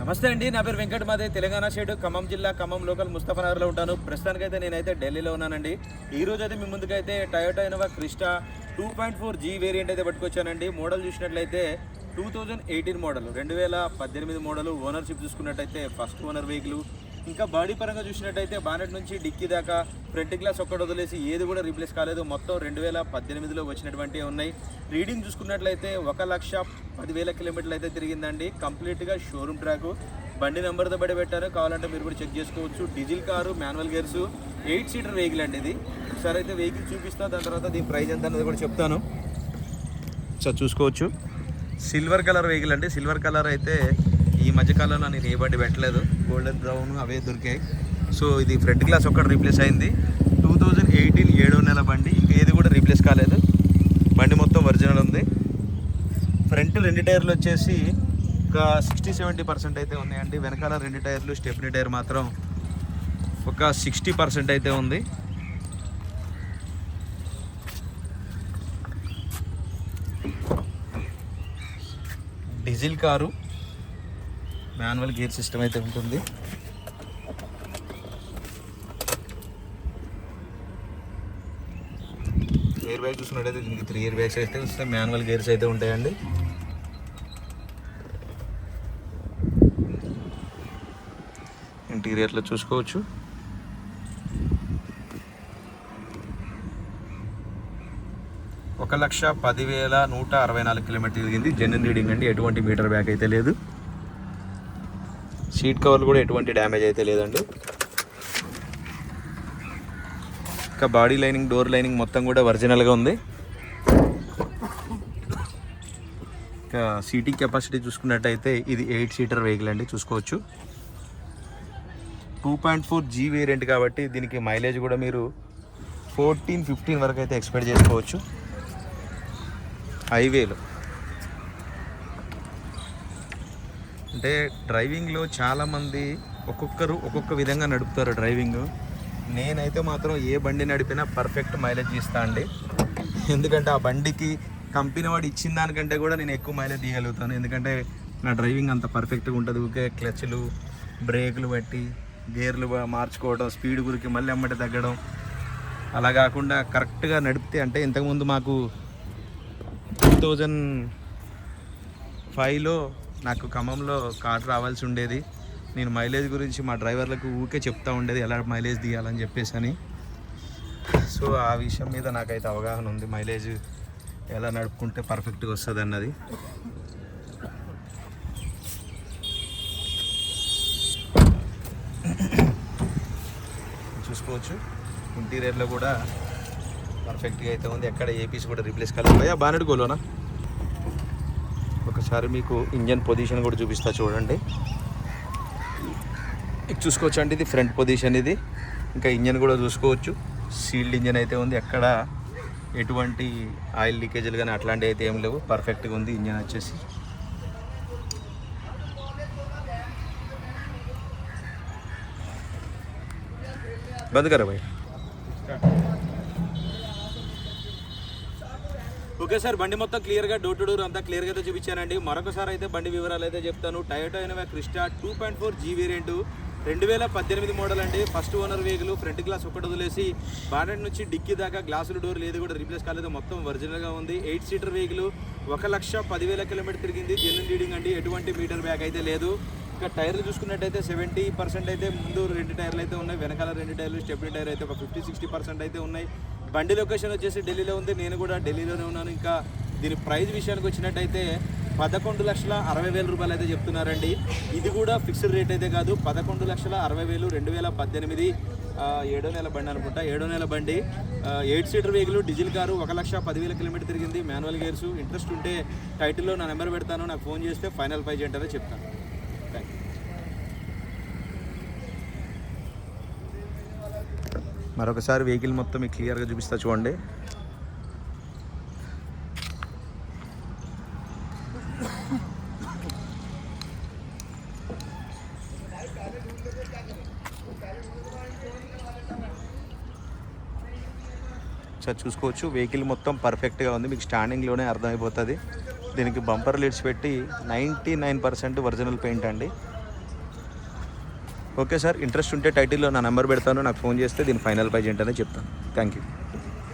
నమస్తే అండి, నా పేరు వెంకట్. మాదే తెలంగాణ స్టేట్ ఖమ్మం జిల్లా ఖమ్మం లోకల్ ముస్తఫానగర్లో ఉంటాను. ప్రస్తుతానికైతే నేనైతే ఢిల్లీలో ఉన్నానండి. ఈ రోజు అయితే మీ ముందుకైతే Toyota Innova Crysta 2.4G variant అయితే పట్టుకొచ్చానండి. మోడల్ చూసినట్లయితే 2018 మోడల్, 2018 మోడల్. ఓనర్షిప్ చూసుకున్నట్టయితే ఫస్ట్ ఓనర్ వెహికల్. ఇంకా బాడీ పరంగా చూసినట్టయితే బానెట్ నుంచి డిక్కీ దాకా ఫ్రంట్ గ్లాస్ ఒక్కటి వదిలేసి ఏది కూడా రీప్లేస్ కాలేదు. మొత్తం 2018లో వచ్చినటువంటివి ఉన్నాయి. రీడింగ్ చూసుకున్నట్లయితే 1,10,000 కిలోమీటర్లు అయితే తిరిగిందండి. కంప్లీట్గా షోరూమ్ ట్రాక్. బండి నెంబర్తో బడి పెట్టారు, కావాలంటే మీరు కూడా చెక్ చేసుకోవచ్చు. Diesel car, manual gears, 8 seater vehicle అండి ఇది. ఒకసారి అయితే వెహికల్ చూపిస్తాను, దాని తర్వాత దీని ప్రైస్ ఎంత అనేది కూడా చెప్తాను. సార్ చూసుకోవచ్చు, సిల్వర్ కలర్ వెహికల్ అండి. సిల్వర్ కలర్ అయితే ఈ మధ్యకాలంలో నేను ఏ బండి పెట్టలేదు, గోల్డెన్ బ్రౌన్ అవే దొరికాయి. సో ఇది ఫ్రంట్ గ్లాస్ ఒక్కటి రీప్లేస్ అయింది. 2018 7వ నెల బండి, ఇంకా ఏది కూడా రీప్లేస్ కాలేదు. బండి మొత్తం ఒరిజినల్ ఉంది. ఫ్రంట్ 2 టైర్లు వచ్చేసి ఒక 60-70% అయితే ఉన్నాయండి. వెనకాల 2 టైర్లు, స్టెప్నీ టైర్ మాత్రం ఒక 60% అయితే ఉంది. Diesel car, manual gear system అయితే ఉంటుంది. ఎయిర్ బ్యాగ్ చూసుకున్నట్టయితే దీనికి 3 ఎయిర్ బ్యాగ్స్ అయితే వస్తాయి. మాన్యువల్ గేర్స్ అయితే ఉంటాయండి. ఇంటీరియర్లో చూసుకోవచ్చు. ఒక 1,10,164 కిలోమీటర్ తిరిగింది. జెన్యున్ రీడింగ్ అండి, ఎటువంటి మీటర్ బ్యాక్ అయితే లేదు. సీట్ కవర్లు కూడా ఎటువంటి డ్యామేజ్ అయితే లేదండి. ఇంకా బాడీ లైనింగ్, డోర్ లైనింగ్ మొత్తం కూడా ఒరిజినల్గా ఉంది. ఇంకా సీటింగ్ కెపాసిటీ చూసుకున్నట్టయితే ఇది 8 సీటర్ వెహికల్ అండి, చూసుకోవచ్చు. 2.4G వేరియంట్ కాబట్టి దీనికి మైలేజ్ కూడా మీరు 14-15 వరకు అయితే ఎక్స్పెక్ట్ చేసుకోవచ్చు హైవేలో. అంటే డ్రైవింగ్లో చాలామంది ఒక్కొక్కరు ఒక్కొక్క విధంగా నడుపుతారు డ్రైవింగ్. నేనైతే మాత్రం ఏ బండి నడిపినా పర్ఫెక్ట్ మైలేజ్ ఇస్తా అండి. ఎందుకంటే ఆ బండికి కంపెనీ వాడు ఇచ్చిన దానికంటే కూడా నేను ఎక్కువ మైలేజ్ తీయగలుగుతాను. ఎందుకంటే నా డ్రైవింగ్ అంత పర్ఫెక్ట్గా ఉంటుంది. ఊరికే క్లచ్లు, బ్రేకులు బట్టి గేర్లు మార్చుకోవడం, స్పీడ్ గురికి మళ్ళీ అమ్మటి తగ్గడం, అలా కాకుండా కరెక్ట్గా నడిపితే. అంటే ఇంతకుముందు మాకు 2005లో నాకు ఖమ్మంలో కార్ రావాల్సి ఉండేది. నేను మైలేజ్ గురించి మా డ్రైవర్లకు ఊరికే చెప్తా ఉండేది, ఎలా మైలేజ్ తీయాలని చెప్పేసి అని. సో ఆ విషయం మీద నాకైతే అవగాహన ఉంది, మైలేజ్ ఎలా నడుపుకుంటే పర్ఫెక్ట్గా వస్తుంది అన్నది. చూసుకోవచ్చు, ఇంటీరియర్లో కూడా పర్ఫెక్ట్గా అయితే ఉంది. ఎక్కడ ఏ పీస్ కూడా రీప్లేస్ కాలేదు. భయ్యా బానెట్ గోలోనా. ఒకసారి మీకు ఇంజన్ పొజిషన్ కూడా చూపిస్తా చూడండి. ఇది చూసుకోవచ్చు అండి, ఇది ఫ్రంట్ పొజిషన్ ఇది. ఇంకా ఇంజన్ కూడా చూసుకోవచ్చు, సీల్డ్ ఇంజన్ అయితే ఉంది. ఎక్కడ ఎటువంటి ఆయిల్ లీకేజీలు కానీ అట్లాంటివి అయితే ఏం లేవు, పర్ఫెక్ట్గా ఉంది ఇంజన్ వచ్చేసి. బంద్ కరా భయ్. ఓకే సార్, బండి మొత్తం క్లియర్గా డోర్ టు డోర్ అంతా క్లియర్గా అయితే చూపించానండి. మరొకసారి అయితే బండి వివరాలు అయితే చెప్తాను. Toyota Innova Crysta 2.4G variant, 2018 model అండి. First owner vehicle. Front glass ఒక్కటి వదిలేసి బానెట్ నుంచి డిక్కీ దాకా గ్లాసులు, డోర్లు ఏది కూడా రీప్లేస్ కాలేదు. మొత్తం ఒరిజినల్గా ఉంది. 8 సీటర్ వెహికల్. 1,10,000 కిలోమీటర్ తిరిగింది. జెన్యున్ రీడింగ్ అండి, ఎటువంటి మీటర్ బ్యాక్ అయితే లేదు. ఇంకా టైర్లు చూసుకున్నట్టయితే 70% అయితే ముందు 2 టైర్లు అయితే ఉన్నాయి. వెనకాల 2 టైర్లు, స్టెప్నీ టైర్ అయితే ఒక 50-60% అయితే ఉన్నాయి. బండి లొకేషన్ వచ్చేసి ఢిల్లీలో ఉంది. నేను కూడా ఢిల్లీలోనే ఉన్నాను. ఇంకా దీని ప్రైస్ విషయానికి వచ్చినట్టయితే 11,60,000 రూపాయలు అయితే చెప్తున్నారండి. ఇది కూడా ఫిక్స్డ్ రేట్ అయితే కాదు. 11,60,000, 2018 7వ నెల బండి అనుకుంటా. 7వ నెల బండి, 8 seater vehicle, diesel car, 1,10,000 kilometre తిరిగింది. Manual gears. ఇంట్రెస్ట్ ఉంటే టైటిల్లో నా నెంబర్ పెడతాను, నాకు ఫోన్ చేస్తే ఫైనల్ ప్రైజ్ ఏంటనే చెప్తాను. Thank you. మరొకసారి వెహికల్ మొత్తం మీకు క్లియర్గా చూపిస్తా చూడండి. సార్ చూసుకోవచ్చు, వెహికల్ మొత్తం పర్ఫెక్ట్గా ఉంది. మీకు స్టాండింగ్లోనే అర్థమైపోతుంది. దీనికి బంపర్ లిడ్స్ పెట్టి 99% ఒరిజినల్ పెయింట్ అండి. ఓకే సార్, ఇంట్రెస్ట్ ఉంటే టైటిల్లో నా నెంబర్ పెడతాను, నాకు ఫోన్ చేస్తే దీని ఫైనల్ ప్రైజ్ ఏంటనే చెప్తాను. Thank you.